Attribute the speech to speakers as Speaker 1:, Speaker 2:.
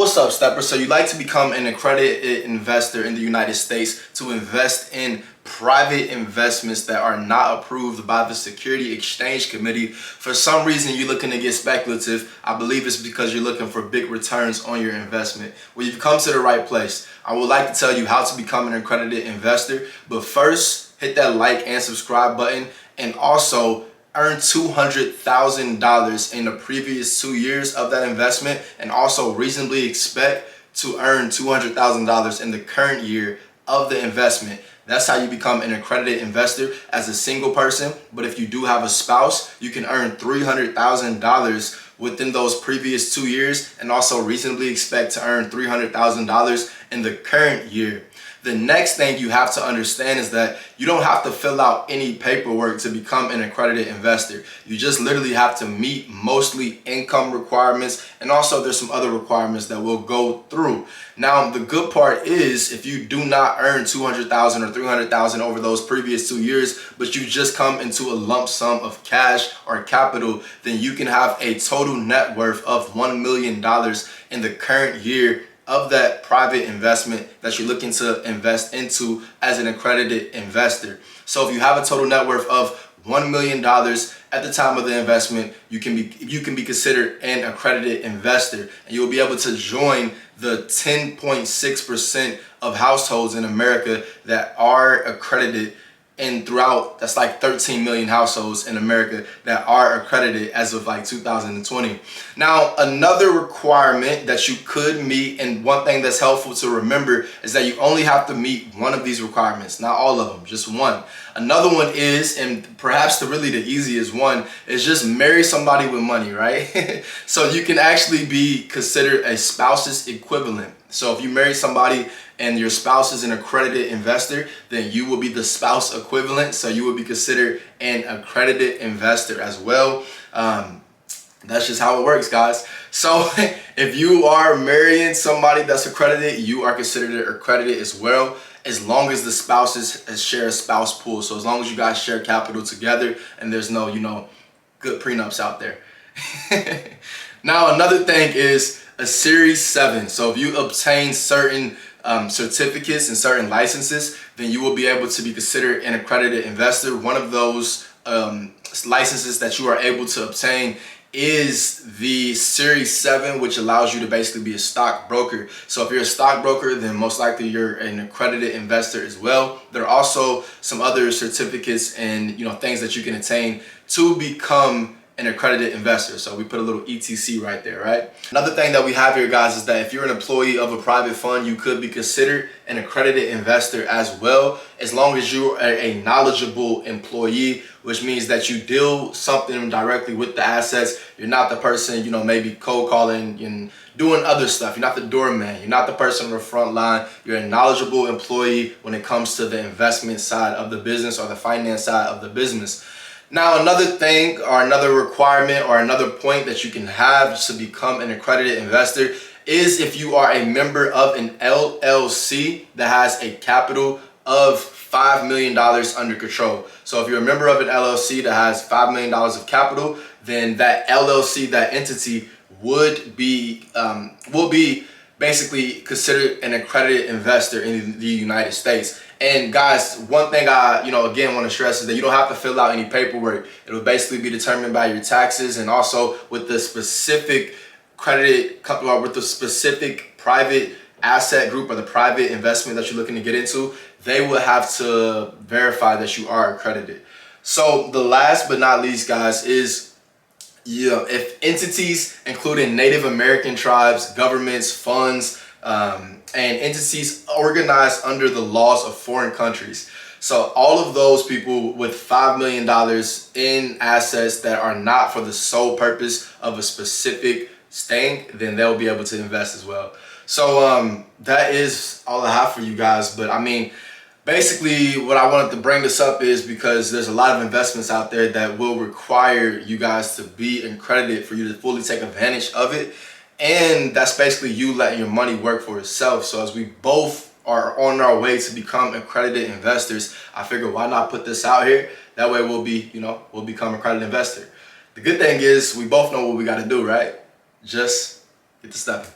Speaker 1: What's up, Stepper? So you like to become an accredited investor in the United States to invest in private investments that are not approved by the Security Exchange Committee. For some reason, you're looking to get speculative. I believe it's because you're looking for big returns on your investment. Well, you've come to the right place. I would like to tell you how to become an accredited investor, but first, hit that like and subscribe button, and also earn $200,000 in the previous 2 years of that investment, and also reasonably expect to earn $200,000 in the current year of the investment. That's how you become an accredited investor as a single person. But if you do have a spouse, you can earn $300,000 within those previous 2 years, and also reasonably expect to earn $300,000 in the current year. The next thing you have to understand is that you don't have to fill out any paperwork to become an accredited investor. You just literally have to meet mostly income requirements, and also there's some other requirements that we'll go through. Now, the good part is if you do not earn $200,000 or $300,000 over those previous 2 years, but you just come into a lump sum of cash or capital, then you can have a total net worth of $1 million in the current year of that private investment that you're looking to invest into as an accredited investor. So if you have a total net worth of $1 million at the time of the investment, you can be considered an accredited investor, and you'll be able to join the 10.6% of households in America that are accredited. And throughout, that's like 13 million households in America that are accredited as of like 2020. Now, another requirement that you could meet, and one thing that's helpful to remember, is that you only have to meet one of these requirements, not all of them, just one. Another one is, and perhaps the easiest one, is just marry somebody with money, right? So you can actually be considered a spouse's equivalent. So if you marry somebody and your spouse is an accredited investor, then you will be the spouse equivalent. So you will be considered an accredited investor as well. That's just how it works, guys. So if you are marrying somebody that's accredited, you are considered accredited as well, as long as the spouses share a spouse pool. So as long as you guys share capital together and there's no, good prenups out there. Now, another thing is a Series 7. So if you obtain certain certificates and certain licenses, then you will be able to be considered an accredited investor. One of those licenses that you are able to obtain is the Series 7, which allows you to basically be a stockbroker. So if you're a stockbroker, then most likely you're an accredited investor as well. There are also some other certificates and things that you can attain to become an accredited investor. So we put a little ETC right there, right? Another thing that we have here, guys, is that if you're an employee of a private fund, you could be considered an accredited investor as well, as long as you are a knowledgeable employee, which means that you deal something directly with the assets. You're not the person, maybe cold calling and doing other stuff. You're not the doorman. You're not the person on the front line. You're a knowledgeable employee when it comes to the investment side of the business or the finance side of the business. Now, another thing or another requirement or another point that you can have to become an accredited investor is if you are a member of an LLC that has a capital of $5 million under control. So if you're a member of an LLC that has $5 million of capital, then that LLC, that entity, will be basically considered an accredited investor in the United States. And guys, one thing I, again, want to stress is that you don't have to fill out any paperwork. It will basically be determined by your taxes, and also with the specific with the specific private asset group or the private investment that you're looking to get into, they will have to verify that you are accredited. So the last but not least, guys, is if entities including Native American tribes, governments, funds, and entities organized under the laws of foreign countries. So all of those people with $5 million in assets that are not for the sole purpose of a specific thing, then they'll be able to invest as well. So that is all I have for you guys. But I mean, basically what I wanted to bring this up is because there's a lot of investments out there that will require you guys to be accredited for you to fully take advantage of it. And that's basically you letting your money work for itself. So as we both are on our way to become accredited investors, I figured why not put this out here? That way we'll become accredited investor. The good thing is we both know what we got to do, right? Just get to stepping.